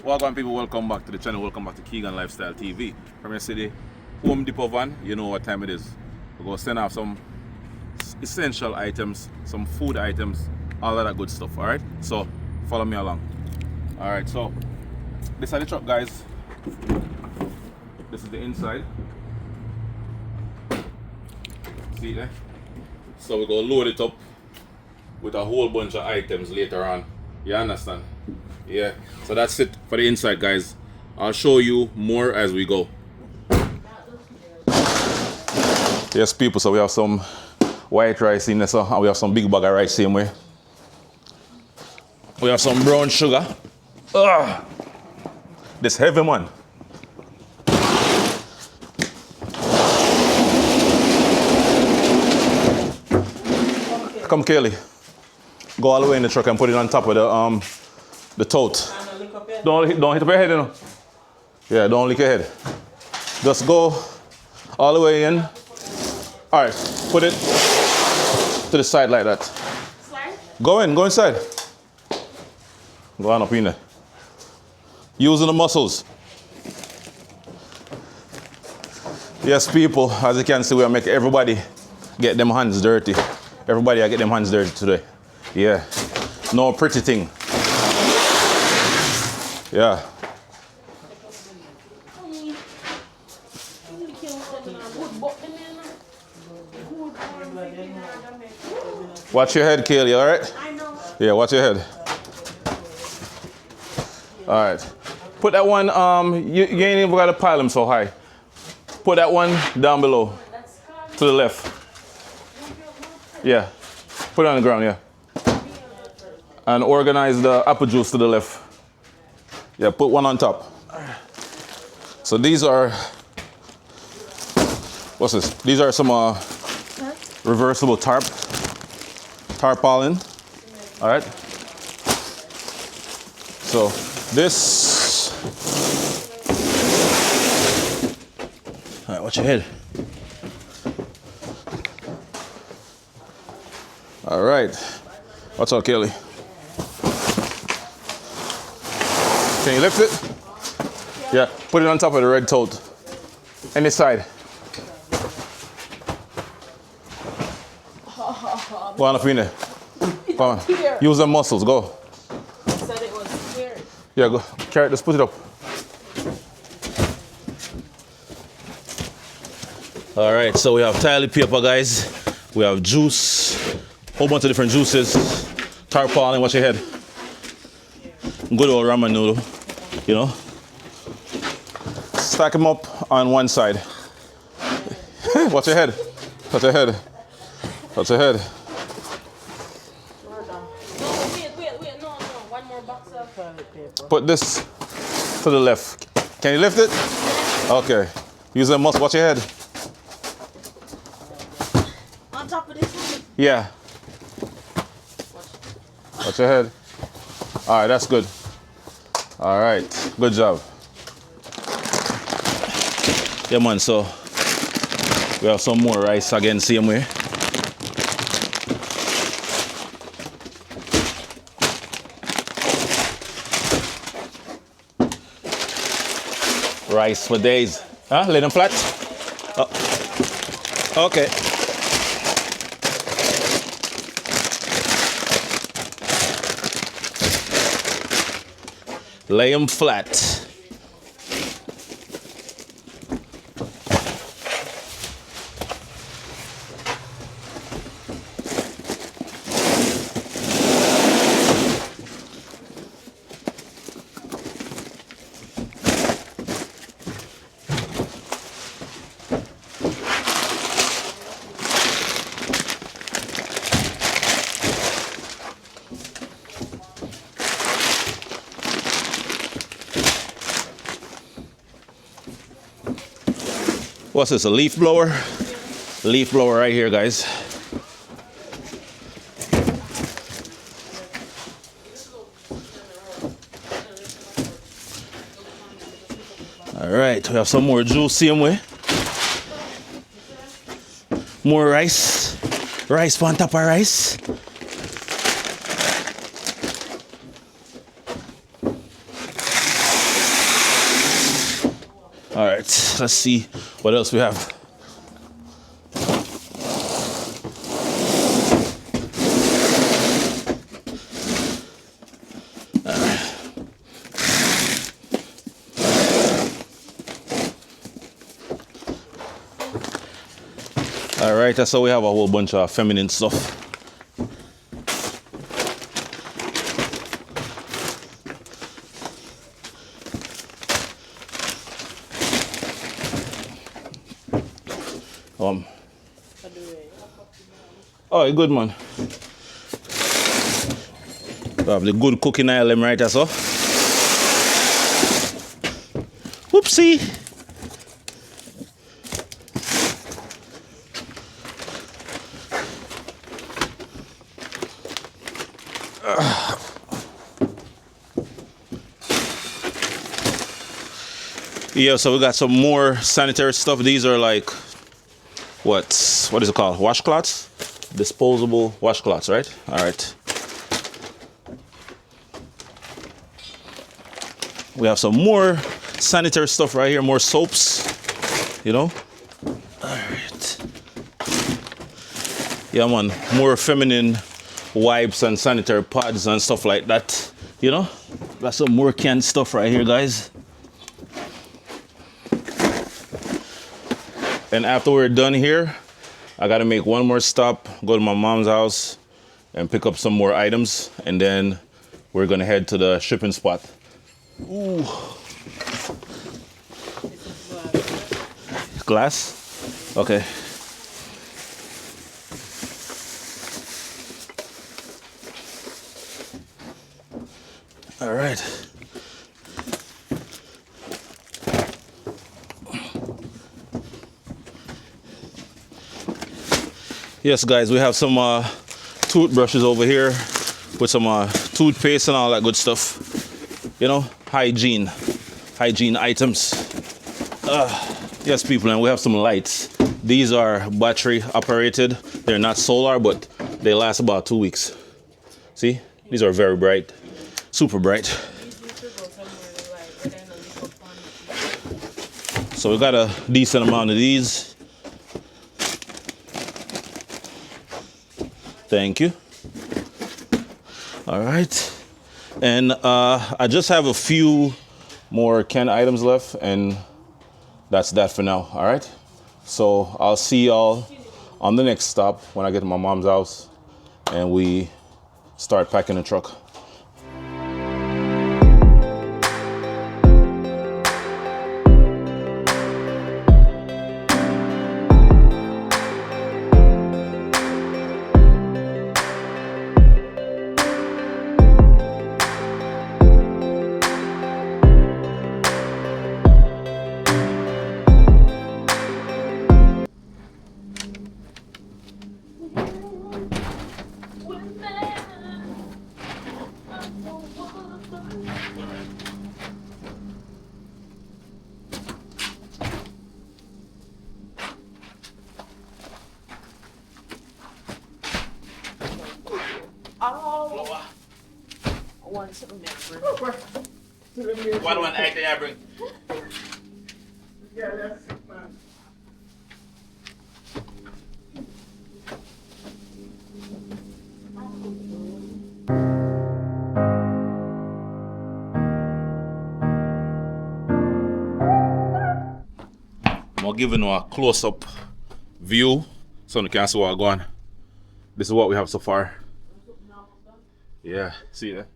Welcome people, welcome back to the channel, welcome back to Kegon Lifestyle TV. From your city, Home Depot van, you know what time it is. We're going to send off some essential items, some food items, all of that good stuff, alright? So, follow me along. Alright, so, this is the truck, guys. This is the inside. See it there? So we're going to load it up with a whole bunch of items later on. You understand? Yeah, so that's it for the inside, guys. I'll show you more as we go. Yes, people, so we have some white rice in there, so, and we have some big bag of rice same way. We have some brown sugar. Ugh. This heavy, man. Come, Kelly. Go all the way in the truck and put it on top of the tote. Don't hit up your head, you know. Yeah, don't lick your head. Just go all the way in. All right, put it to the side like that. Slide? Go inside. Go on up in there. Using the muscles. Yes, people, as you can see, we are making everybody get them hands dirty. Everybody, I get them hands dirty today. Yeah, no pretty thing. Yeah. Watch your head, Kaylee, all right? I know. Yeah, watch your head. All right. Put that one, you ain't even got to pile them so high. Put that one down below. To the left. Yeah. Put it on the ground, yeah. And organize the apple juice to the left. Yeah, put one on top. So these are, what's this? These are some reversible tarpaulin. All right. So this, all right, watch your head. All right, what's up, Kelly? Can you lift it? Yeah, put it on top of the red tote. Any side. Go on up in there. Come on. Use the muscles, go. You said it was scary. Yeah, go. Carry it, just put it up. All right, so we have toilet paper, guys. We have juice, whole bunch of different juices. Tarpaulin, watch your head. Good old ramen noodle, you know. Stack them up on one side. Watch your head. Watch your head. Watch your head. Wait. No. One more box of toilet paper. Put this to the left. Can you lift it? Okay. Use the muscle. Watch your head. On top of this one? Yeah. Watch your head. All right, that's good. All right, good job. Yeah, man, so we have some more rice again, same way. Rice for days. Huh? Lay them flat? Oh. Okay. Lay them flat. What's this, a leaf blower? Leaf blower right here, guys. All right, we have some more juice, same way. More rice. Rice on top of rice. All right, let's see what else we have. All right, so we have a whole bunch of feminine stuff. Oh, good man. We have the good cooking oil, them right, so. Whoopsie. Yeah, so we got some more sanitary stuff. These are like, what is it called? Washcloths? Disposable washcloths, right? All right. We have some more sanitary stuff right here, more soaps, you know? All right. Yeah, man, more feminine wipes and sanitary pads and stuff like that, you know? Got some more canned stuff right here, guys. And after we're done here, I gotta make one more stop, go to my mom's house and pick up some more items, and then we're gonna head to the shipping spot. Ooh. Glass? Okay. All right. Yes, guys, we have some toothbrushes over here with some toothpaste and all that good stuff. You know, hygiene items. Yes, people, and we have some lights. These are battery operated. They're not solar, but they last about 2 weeks. See, these are very bright, super bright. So we got a decent amount of these. Thank you. All right. And I just have a few more canned items left, and that's that for now. All right. So I'll see y'all on the next stop when I get to my mom's house and we start packing the truck. One item I bring. Yeah, that's it, man. I'm giving you a close-up view so you can see what's going on. This is what we have so far. Yeah, see that?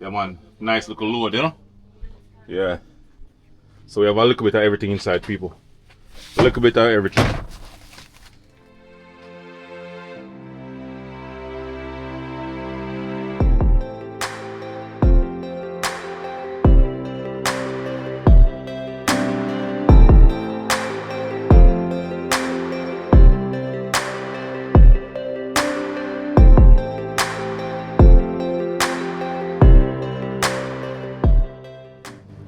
Yeah, man, nice little load, you know? Yeah. So we have a little bit of everything inside, people. A little bit of everything.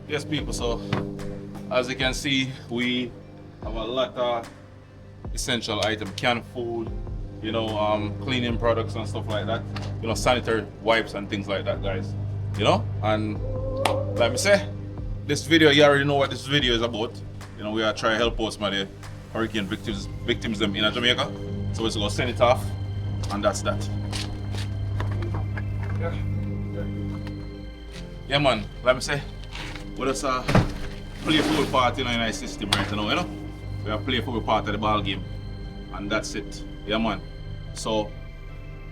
Yes, people, so as you can see, we have a lot of essential items, canned food, you know, cleaning products and stuff like that, sanitary wipes and things like that, guys, and like I say, this video, you already know what this video is about. You know, we are trying to help out some of the hurricane victims them in Jamaica. So we're gonna send it off, and that's that. Yeah man, let me say, we just play full part in our system right now, you know? We are playing full part of the ball game, and that's it. Yeah man. So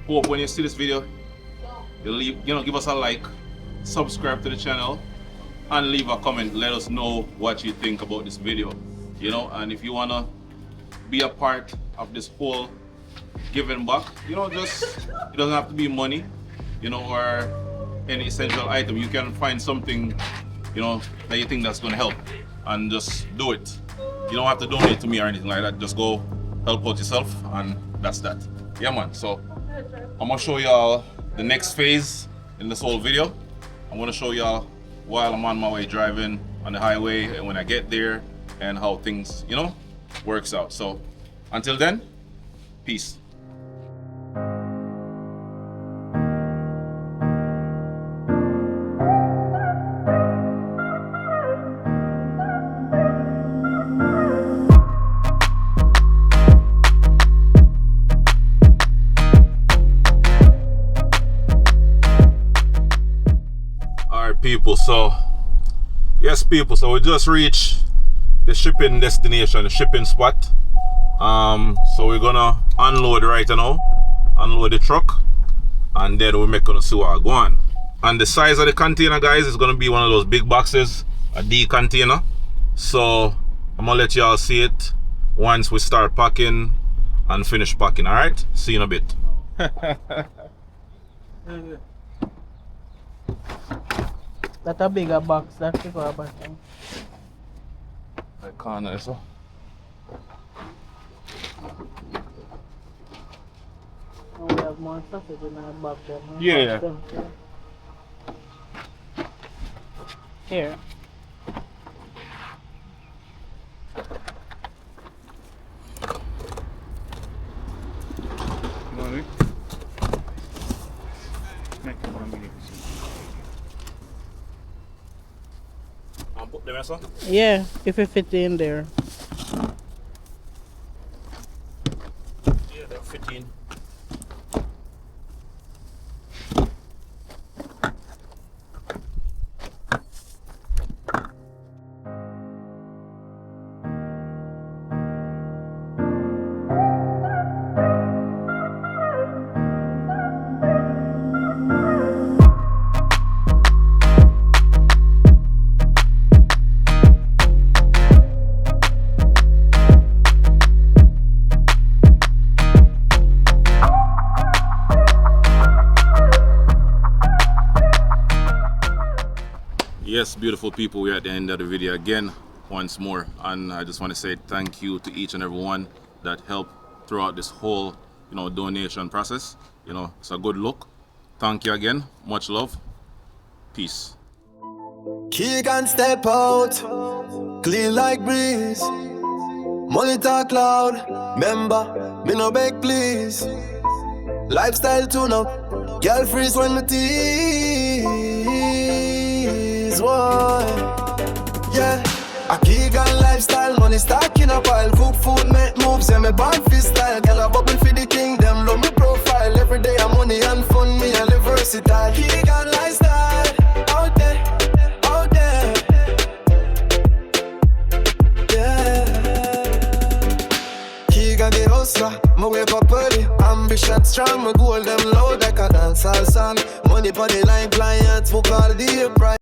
hope when you see this video, you'll give us a like, subscribe to the channel, and leave a comment. Let us know what you think about this video, you know. And if you wanna be a part of this whole giving back, you know, just it doesn't have to be money, you know, or any essential item. You can find something, you know, that you think that's gonna help, and just do it. You don't have to donate to me or anything like that. Just go help out yourself, and that's that. Yeah man. So I'm gonna show y'all the next phase in this whole video. I'm gonna show y'all while I'm on my way driving on the highway, and when I get there, and how things, you know, works out. So until then, peace. People, so yes people, so we just reached the shipping destination, the shipping spot. So we're gonna unload right now, unload the truck, and then we're gonna see what go on. And the size of the container, guys, is gonna be one of those big boxes, a D container. So I'm gonna let y'all see it once we start packing and finish packing. All right, see you in a bit. That's a bigger box, that's the box. I can't, so. We have more sausage in our box. Yeah. Here. Put them in, Yeah, if it fits in there. yeah, they'll fit in. Yes, beautiful people, we're at the end of the video again once more, and I just want to say thank you to each and every one that helped throughout this whole, you know, donation process. You know, it's a good look. Thank you again, much love, peace. Kegon step out, clean like breeze. Money talk loud, member, me no beg please. Lifestyle tune up, girl freeze when me tease. Why? Yeah, a Kegon lifestyle, money stack in a pile. Cook food, make moves, yeah me born fist style. Girl a bubble for the kingdom, love me profile. Every day I'm money and fun, me a live versatile. Kegon lifestyle, out there, out there. Yeah, Kegon the hustler, me wake up early. Ambition strong, my goal them loud like a dancehall song. Money for the line, clients book all the price.